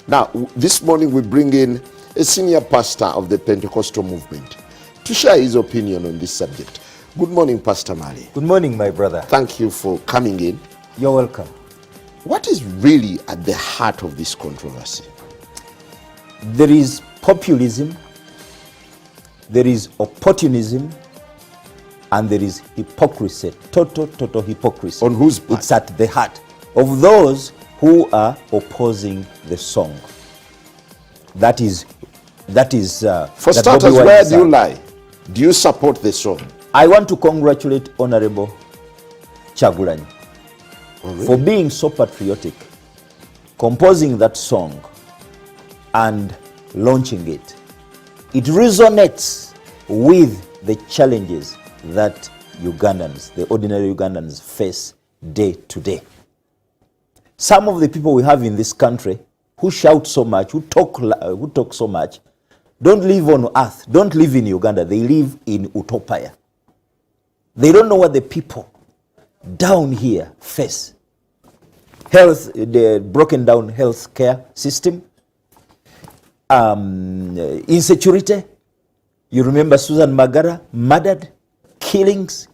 Now, this morning we bring in a senior pastor of the Pentecostal movement to share his opinion on this subject. Good morning, Pastor Mali. Good morning, my brother. Thank you for coming in. You're welcome. What is really at the heart of this controversy? There is populism, there is opportunism, and there is hypocrisy, total hypocrisy. On whose part? It's at the heart of those who are opposing the song. That is. For starters, where do you lie? Do you support the song? I want to congratulate Honorable Kaggwa Njala for being so patriotic, composing that song and launching it. It resonates with the challenges that Ugandans, the ordinary Ugandans, face day to day. Some of the people we have in this country who shout so much, who talk so much, don't live on earth, don't live in Uganda, they live in utopia. They don't know what the people down here face. Health, the broken down health care system, insecurity. You remember Susan Magara, murdered, killings.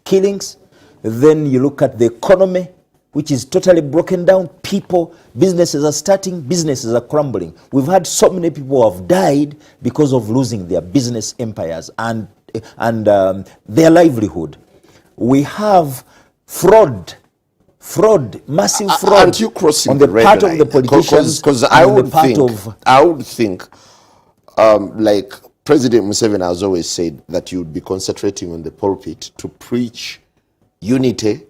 Then you look at the economy, which is totally broken down. People, businesses are starting, businesses are crumbling. We've had so many people who have died because of losing their business empires and their livelihood. We have fraud, massive fraud. Aren't you crossing on the part line? of the politicians? Because I would think, like President Museveni has always said, that you would be concentrating on the pulpit to preach unity,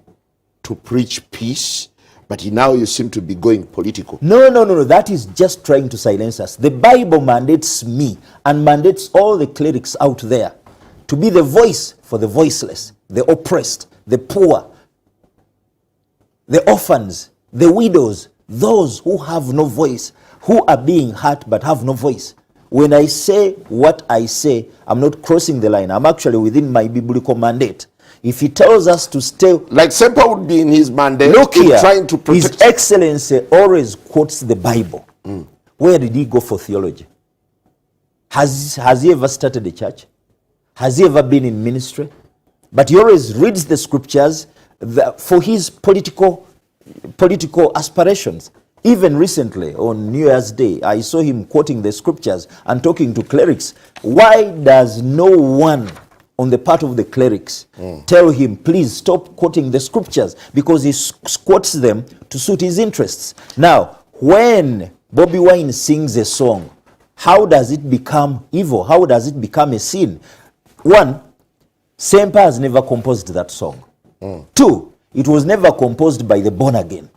to preach peace, but now you seem to be going political. No. That is just trying to silence us. The Bible mandates me and mandates all the clerics out there to be the voice for the voiceless, the oppressed, the poor, the orphans, the widows, those who have no voice, who are being hurt but have no voice. When I say what I say, I'm not crossing the line. I'm actually within my biblical mandate. If he tells us to stay... Like Semper would be in his mandate. Look here, trying to protect... His Excellency always quotes the Bible. Where did he go for theology? Has he ever started a church? Has he ever been in ministry? But he always reads the scriptures for his political aspirations. Even recently, on New Year's Day, I saw him quoting the scriptures and talking to clerics. Why does no one on the part of the clerics tell him, please stop quoting the scriptures? Because he quotes them to suit his interests. Now, when Bobi Wine sings a song, how does it become evil? How does it become a sin? One, Semper has never composed that song. Two, it was never composed by the born again.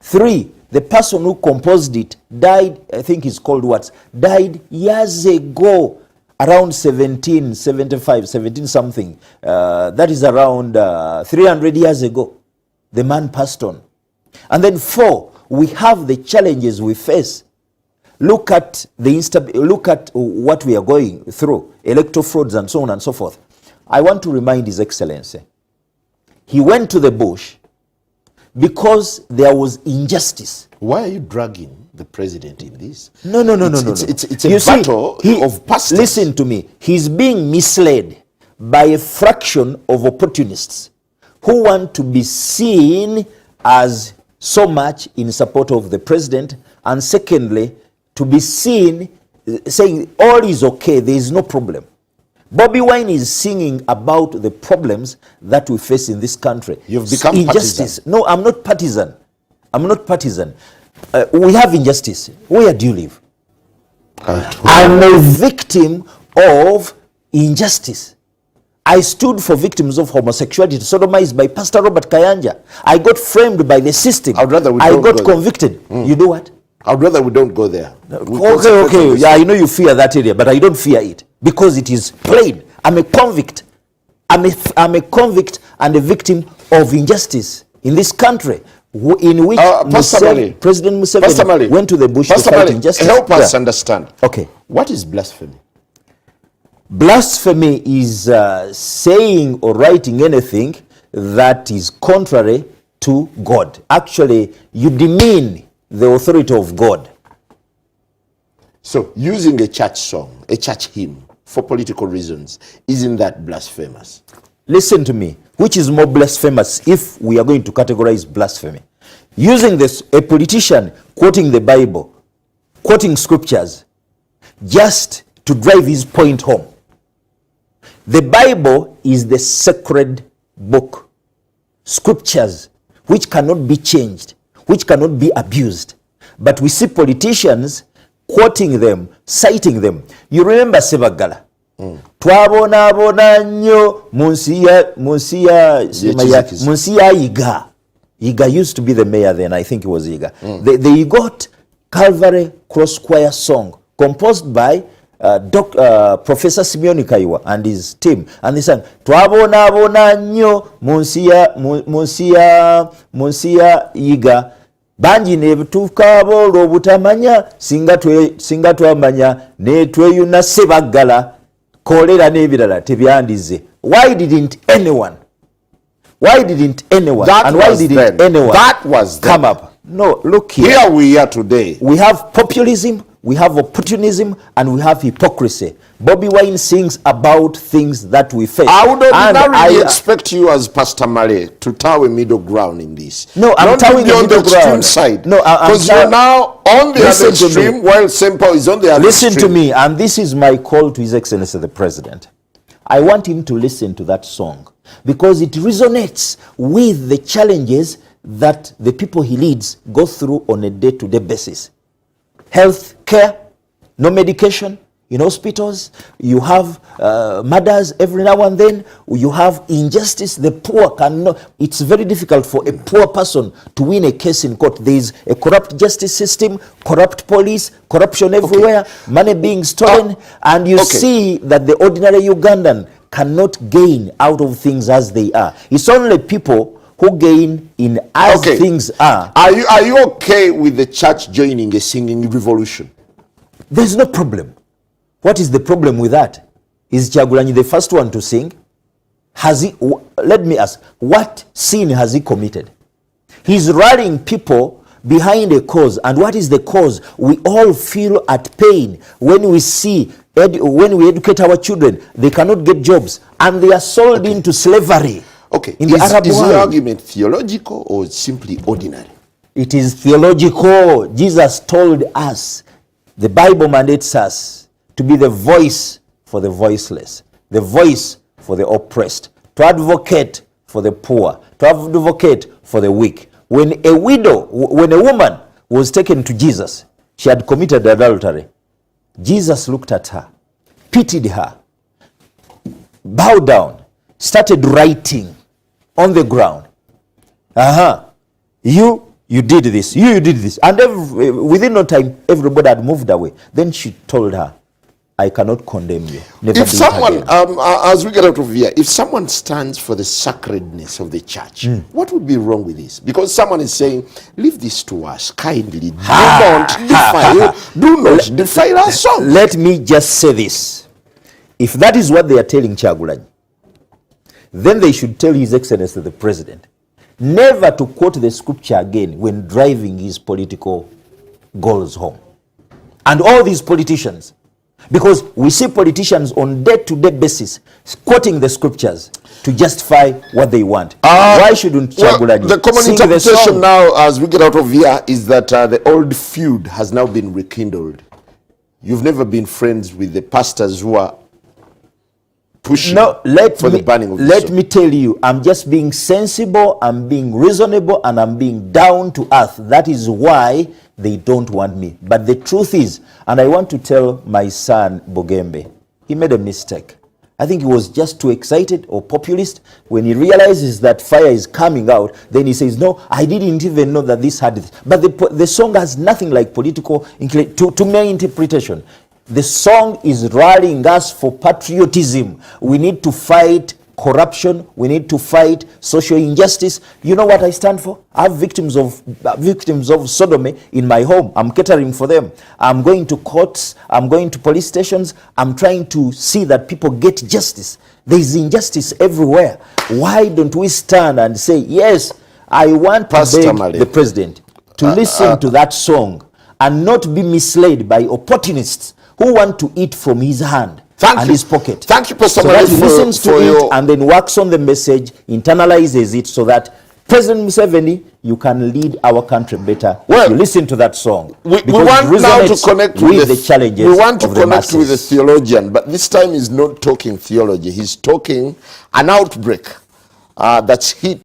Three, the person who composed it died, I think it's called Watts, died years ago, around 1775, 17 something. That is around 300 years ago. The man passed on. And then four, we have the challenges we face. Look at what we are going through, electoral frauds and so on and so forth. I want to remind His Excellency, he went to the bush because there was injustice. Why are you dragging the president in this? No. It's a battle of pastors. Listen to me. He's being misled by a fraction of opportunists who want to be seen as so much in support of the president, and secondly, to be seen saying all is okay, there is no problem. Bobi Wine is singing about the problems that we face in this country. You've become injustice. partisan. No, I'm not partisan. We have injustice. Where do you live? I'm a victim of injustice. I stood for victims of homosexuality, sodomized by Pastor Robert Kayanja. I got framed by the system. I'd rather we I don't got go convicted. You do what? I'd rather we don't go there. Okay. Yeah, I know you fear that area, but I don't fear it because it is plain. I'm a convict. I'm a convict and a victim of injustice in this country, in which President Museveni went to the bush to fight injustice. Help us understand. Okay. What is blasphemy? Blasphemy is saying or writing anything that is contrary to God. Actually, you demean the authority of God. So using a church song, a church hymn, for political reasons, isn't that blasphemous? Listen to me. Which is more blasphemous if we are going to categorize blasphemy? Using this, a politician quoting the Bible, quoting scriptures, just to drive his point home. The Bible is the sacred book. Scriptures, which cannot be changed, which cannot be abused. But we see politicians quoting them, citing them. You remember Sebagala? Twabonabona nnyo munsi ya Yiga. Yiga used to be the mayor then, I think it was Yiga. They got Calvary Cross Choir song composed by Professor Simeon Kaiwa and his team, and they sang twabonabona nnyo munsi ya Yiga banji ne butukaabo olw'obutamanya singa twamanya ne tweyuna Sebagala kolera n'ebirala tebyandize. Why didn't anyone come up? No, look here we are today. We have populism, we have opportunism, and we have hypocrisy. Bobi Wine sings about things that we face. I would ordinarily expect you as Pastor Male to tow a middle ground in this. No, I'm towing the middle ground. Side. No, because you're now on the other extreme while Sempo is on the other extreme. Listen to me, and this is my call to His Excellency the President. I want him to listen to that song because it resonates with the challenges that the people he leads go through on a day-to-day basis. Health care, no medication in hospitals, you have murders every now and then, you have injustice, the poor cannot, it's very difficult for a poor person to win a case in court. There is a corrupt justice system, corrupt police, corruption everywhere, money being stolen, and you see that the ordinary Ugandan cannot gain out of things as they are. It's only people who gain in as things are. Are you okay with the church joining a singing revolution? There's no problem. What is the problem with that? Is Kyagulanyi the first one to sing? Has he? Let me ask, what sin has he committed? He's rallying people behind a cause, and what is the cause? We all feel at pain when we see, when we educate our children, they cannot get jobs, and they are sold into slavery. In the Arab world. Is the argument theological or simply ordinary? It is theological. Jesus told us, the Bible mandates us to be the voice for the voiceless, the voice for the oppressed, to advocate for the poor, to advocate for the weak. When a woman was taken to Jesus, she had committed adultery. Jesus looked at her, pitied her, bowed down, started writing on the ground. You did this, you did this. And within no time, everybody had moved away. Then she told her, I cannot condemn you. Never if someone, as we get out of here, if someone stands for the sacredness of the church, what would be wrong with this? Because someone is saying, leave this to us kindly. Do not defile our song. Let me just say this. If that is what they are telling Kyagulanyi, then they should tell His Excellency the President never to quote the scripture again when driving his political goals home. And all these politicians, because we see politicians on day-to-day basis quoting the scriptures to justify what they want. Why shouldn't Kyagulanyi the common sing interpretation the song? now, as we get out of here, is that the old feud has now been rekindled. You've never been friends with the pastors who are pushing the banning of the Let song. me tell you, I'm just being sensible, I'm being reasonable, and I'm being down to earth. That is why they don't want me. But the truth is, and I want to tell my son Bogembe, he made a mistake. I think he was just too excited or populist. When he realizes that fire is coming out, then he says, no, I didn't even know that this had this. But the song has nothing like political, to my interpretation. The song is rallying us for patriotism. We need to fight corruption. We need to fight social injustice. You know what I stand for? I have victims of sodomy in my home. I'm catering for them. I'm going to courts. I'm going to police stations. I'm trying to see that people get justice. There is injustice everywhere. Why don't we stand and say, yes, I want to beg the president to listen to that song and not be misled by opportunists who want to eat from his hand and his pocket. Thank you, Pastor So that he Male, listens to for it your... and then works on the message, internalizes it, so that President Museveni, you can lead our country better. Well, you listen to that song. We want now to connect with the challenges. We want to of the connect with the masses. theologian, but this time he's not talking theology. He's talking an outbreak that's hit